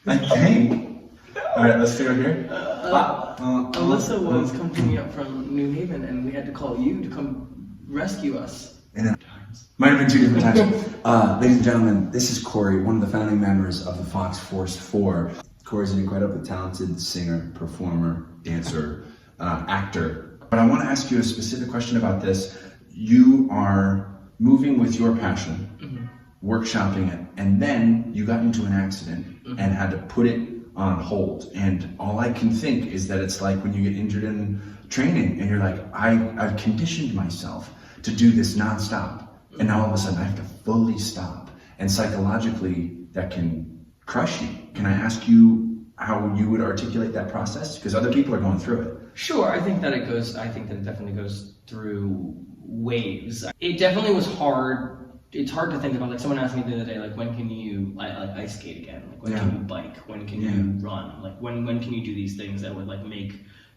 I think. All right, let's do it here. Alyssa was coming up from New Haven, and we had to call you to come rescue us. Might have been 2 different times. Ladies and gentlemen, this is Cory, one of the founding members of the Fox Force 4. Cory's an incredibly talented singer, performer, dancer, actor. But I want to ask you a specific question about this. You are moving with your passion, workshopping it, and then you got into an accident and had to put it on hold. And all I can think is that it's like when you get injured in training and you're like, I've conditioned myself to do this nonstop. And now all of a sudden I have to fully stop. And psychologically that can crush you. Can I ask you how you would articulate that process? Because other people are going through it. Sure, I think that it definitely goes through waves. It definitely was hard. It's hard to think about, like someone asked me the other day, like when can you like ice skate again? Like when can you bike? When can you run? Like when can you do these things that would like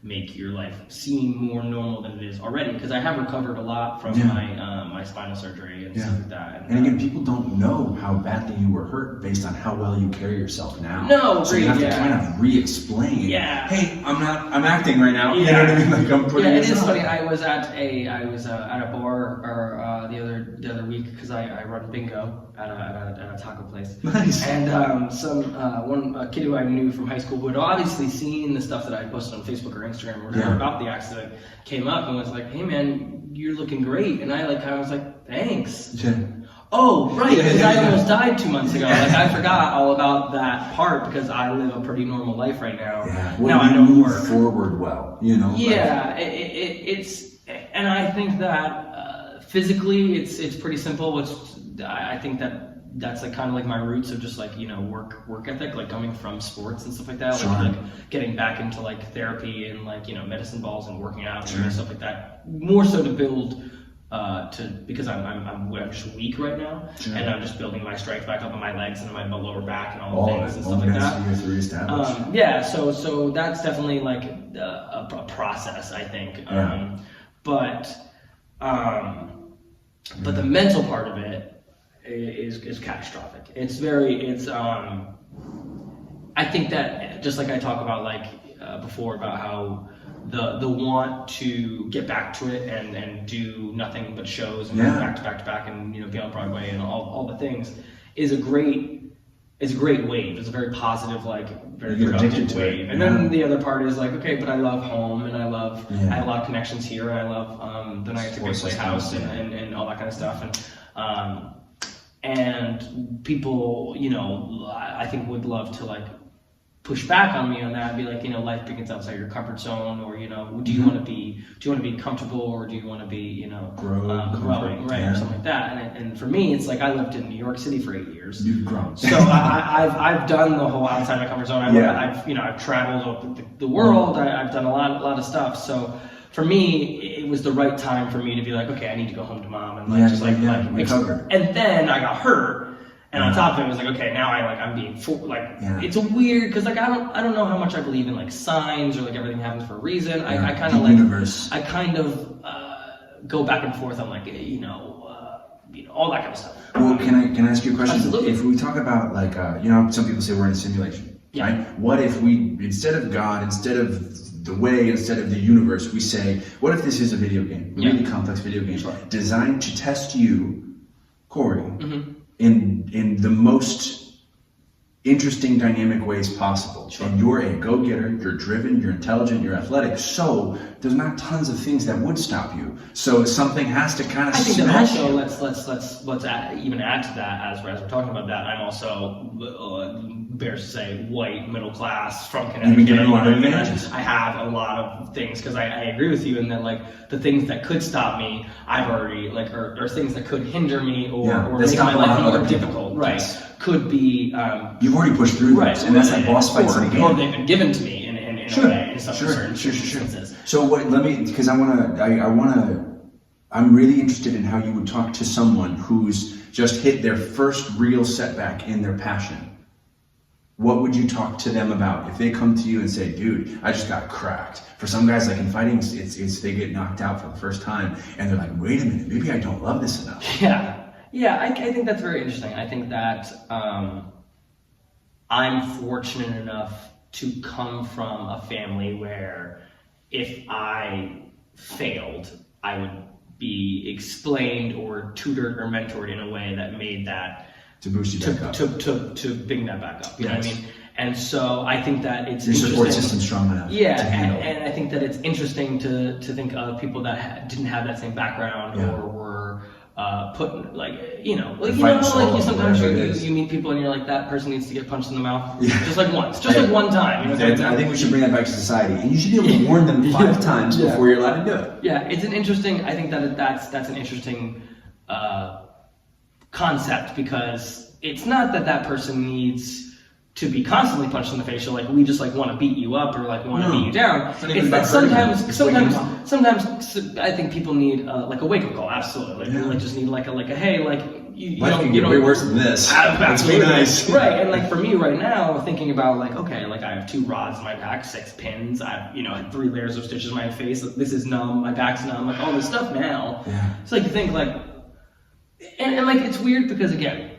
make your life seem more normal than it is already? Because I have recovered a lot from my spinal surgery and stuff like that. And again, people don't know how badly you were hurt based on how well you carry yourself now. No, so you have to kind of re-explain. Yeah. Hey, I'm acting right now. You know what I mean? Like I'm putting it is funny. I was at a bar the other week because I run bingo at a taco place. Nice. And a kid who I knew from high school who had obviously seen the stuff that I posted on Facebook or Instagram or whatever about the accident came up and was like, "Hey man, you're looking great." And I was like, "Thanks." Yeah. Oh, right, because I almost died 2 months ago. Like I forgot all about that part because I live a pretty normal life right now. Yeah. Well, now I don't move work forward well, you know. Yeah, it's and I think that physically it's pretty simple. I think that's like kind of like my roots of just like, you know, work ethic, like coming from sports and stuff like that. Sure. Like getting back into like therapy and like, you know, medicine balls and working out and stuff like that. More so to build because I'm just weak right now, and I'm just building my strength back up in my legs and my lower back and all the things and stuff like that. Yeah, so that's definitely like a process, I think. But the mental part of it is catastrophic. I think that just like I talk about like before about how the want to get back to it and do nothing but shows and go back to back and, you know, be on Broadway and all the things is a great wave. It's a very positive, like very productive wave. And then the other part is like, okay, but I love home and I have a lot of connections here and I love the Niagara Playhouse and all that kind of stuff. And people, you know, I think would love to like push back on me on that and be like, you know, life begins outside your comfort zone, or, you know, do you want to be comfortable, or do you want to be, you know, growing, right, or something like that. And for me, it's like I lived in New York City for 8 years. You've grown. So I've done the whole outside my comfort zone. I've traveled the world. I've done a lot of stuff. So for me, it was the right time for me to be like, okay, I need to go home to mom and recover. And then I got hurt. And on top of it, it was like, okay, now I'm being it's a weird, because like I don't know how much I believe in like signs or like everything happens for a reason. I kind of like universe. I kind of go back and forth on like you know all that kind of stuff. Well, can I ask you a question? Absolutely. If we talk about like you know, some people say we're in a simulation, right? What if we, instead of God, instead of the way, instead of the universe, we say, what if this is a video game, a really complex video game, designed to test you, Cory, in the most interesting, dynamic ways possible. And you're a go-getter, you're driven, you're intelligent, you're athletic, so there's not tons of things that would stop you. So something has to kind of smash you. I think that also, let's even add to that, as we're talking about that, I'm also, bears to say, white, middle class, from Connecticut. I have a lot of things, because I agree with you in that, like, the things that could stop me, I've already, like, or things that could hinder me or make my life more difficult, could be... You've already pushed through those, and that's like boss fights in a game. Or they've been given to me in a way, in some certain instances. So because I'm really interested in how you would talk to someone who's just hit their first real setback in their passion. What would you talk to them about if they come to you and say, dude, I just got cracked? For some guys, like in fighting, it's they get knocked out for the first time and they're like, wait a minute, maybe I don't love this enough. Yeah, I think that's very interesting. I think that I'm fortunate enough to come from a family where if I failed, I would be explained or tutored or mentored in a way that made that to boost you back up, to bring that back up. You know what I mean? And so I think that it's your support system's strong enough. Yeah, and I think that it's interesting to think of people that didn't have that same background or were put like you sometimes you meet people and you're like, that person needs to get punched in the mouth just like once, like one time. I think we should bring that back to society, and you should be able to warn them 5 times before you're allowed to do it. Yeah, it's an interesting. I think that's an interesting concept, because it's not that person needs to be constantly punched in the face, or like we just like want to beat you up or like want to beat you down. It's that sometimes I think people need like a wake up call. Absolutely, like people just need like a hey, like you can get way worse than this. Absolutely nice, right? And like for me right now, thinking about like, okay, like I have 2 rods in my back, 6 pins, I've had 3 layers of stitches in my face. Like, this is numb, my back's numb, like all this stuff now. Yeah. It's like you think like, and like it's weird because again,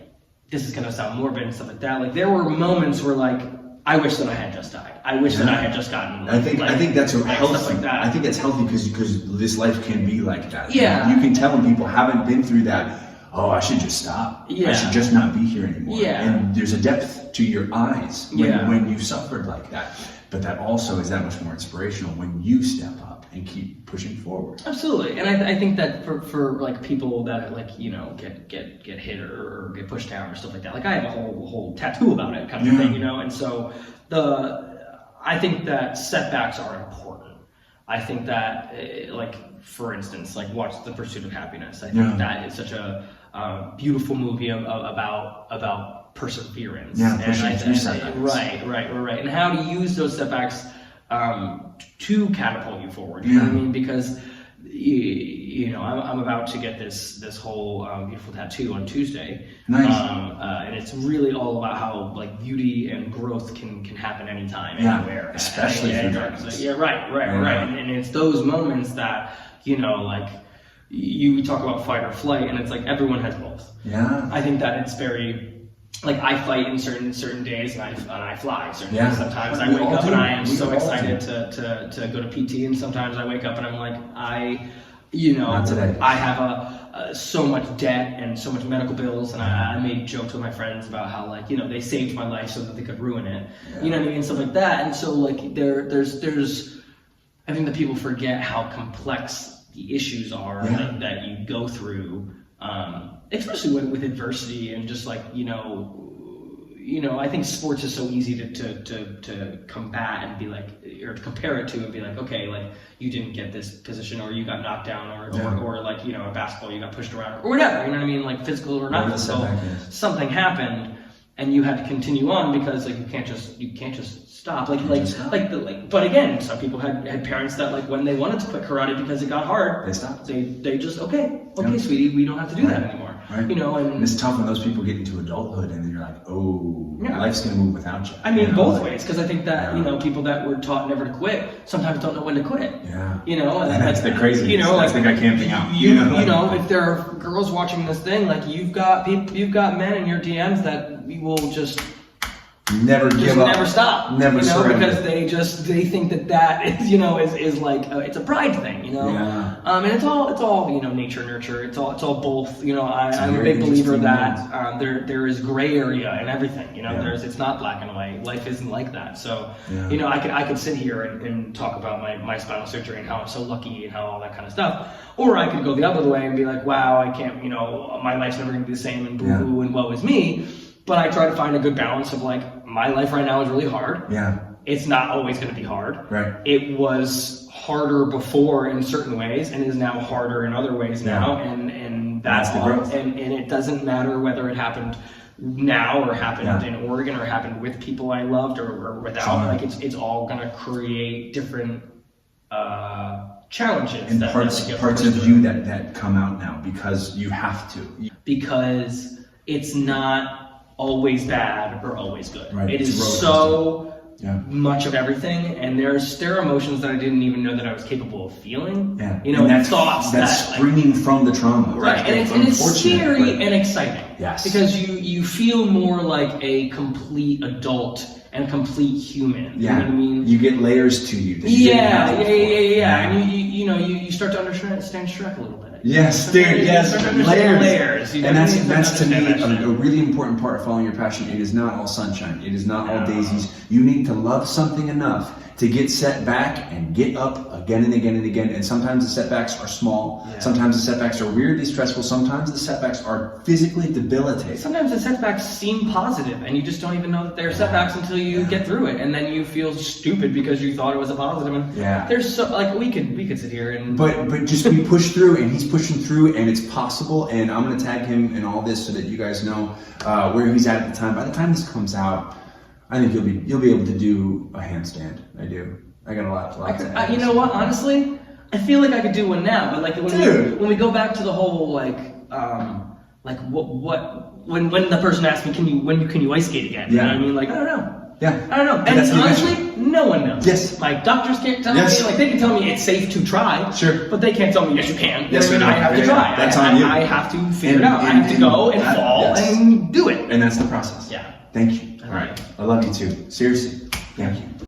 this is gonna sound morbid and stuff like that. Like there were moments where like I wish that I had just died. I wish that I had just gotten. I think that's healthy. Stuff like that. I think that's healthy because this life can be like that. Yeah. You can tell when people haven't been through that. Oh, I should just stop. Yeah. I should just not be here anymore. Yeah. And there's a depth to your eyes when you've suffered like that. But that also is that much more inspirational when you step up and keep pushing forward. Absolutely, and I think that for like people that like get hit or get pushed down or stuff like that. Like I have a whole tattoo about it kind of thing, and so I think that setbacks are important. I think that like for instance, like watch The Pursuit of Happiness. I think that is such a beautiful movie about perseverance. Yeah, pushing through setbacks. Right. And how to use those setbacks to catapult you forward. You know what I mean? Because I'm about to get this whole beautiful tattoo on Tuesday. Nice. And it's really all about how like beauty and growth can happen anytime, anywhere, especially through darkness. Yeah, right. And it's those moments that like. You talk about fight or flight, and it's like everyone has both. Yeah. I think that it's very like I fight in certain days, and I fly certain days. Sometimes I wake up and I am so excited to go to PT, and sometimes I wake up and I'm like not today. I have so much debt and so much medical bills, and I made jokes with my friends about how like they saved my life so that they could ruin it. You know what I mean, stuff like that. And so like there's I think that people forget how complex the issues are that you go through, especially with adversity and just like I think sports is so easy to combat and be like, or to compare it to and be like, okay, like you didn't get this position or you got knocked down or like in basketball you got pushed around or whatever, you know what I mean, like physical or not physical, something happened and you had to continue on because like you can't just stop. But again, some people had parents that like when they wanted to quit karate because it got hard, they stopped. They just okay, sweetie, we don't have to do that anymore. Right. And it's tough when those people get into adulthood and then you're like, oh, life's gonna move without you. I mean, both ways, because I think that people that were taught never to quit sometimes don't know when to quit. Yeah. And that's the crazy. That's the guy camping out. If there are girls watching this thing, like you've got men in your DMs that will just. Never give up. Never stop. Never surrender. Because they think that is like it's a pride thing, Yeah. And it's all nature nurture. It's all both. I'm a big believer that there is gray area in everything. It's not black and white. Life isn't like that. So I could sit here and talk about my spinal surgery and how I'm so lucky and how all that kind of stuff, or I could go the other way and be like, wow, I can't. My life's never gonna be the same and boo hoo and woe is me. But I try to find a good balance of like, my life right now is really hard. Yeah. It's not always going to be hard. Right. It was harder before in certain ways and is now harder in other ways now. And that's the growth. And it doesn't matter whether it happened now or happened in Oregon or happened with people I loved or without. Like it's all going to create different challenges. And parts of you that come out now because you have to. Because it's not always bad or always good. Right. It is so much of everything, and there are emotions that I didn't even know that I was capable of feeling. Yeah. You know, and thoughts that's that springing from the trauma, right? And it's scary and exciting. Yes. Because you feel more like a complete adult and complete human. Yeah. You know what I mean? You get layers to you. That you didn't have before. And you start to understand Shrek a little bit. Yes, dude. Yes, layers. You know, And that's to me a really important part of following your passion. It is not all sunshine. It is not all daisies. You need to love something enough to get set back and get up again and again and again. And sometimes the setbacks are small. Yeah. Sometimes the setbacks are weirdly stressful. Sometimes the setbacks are physically debilitating. Sometimes the setbacks seem positive, and you just don't even know that they're setbacks until you get through it, and then you feel stupid because you thought it was a positive. And there's so like we could sit here and but just we push through, and he's pushing through, and it's possible. And I'm gonna tag him in all this so that you guys know where he's at the time. By the time this comes out, I think you'll be able to do a handstand. I got a lot to add. You know what? Honestly, I feel like I could do one now, but like when we go back to the whole when the person asked me, can you ice skate again? Yeah. You know what I mean? Like I don't know. Yeah. I don't know. And honestly, no one knows. Yes. My doctors can't tell me. Like they can tell me it's safe to try. Sure. But they can't tell me yes you can. Yes, I have to try. That's on you. I have to figure it out. I have to go and fall and do it. And that's the process. Yeah. Thank you. All right. I love you too. Seriously. Thank you.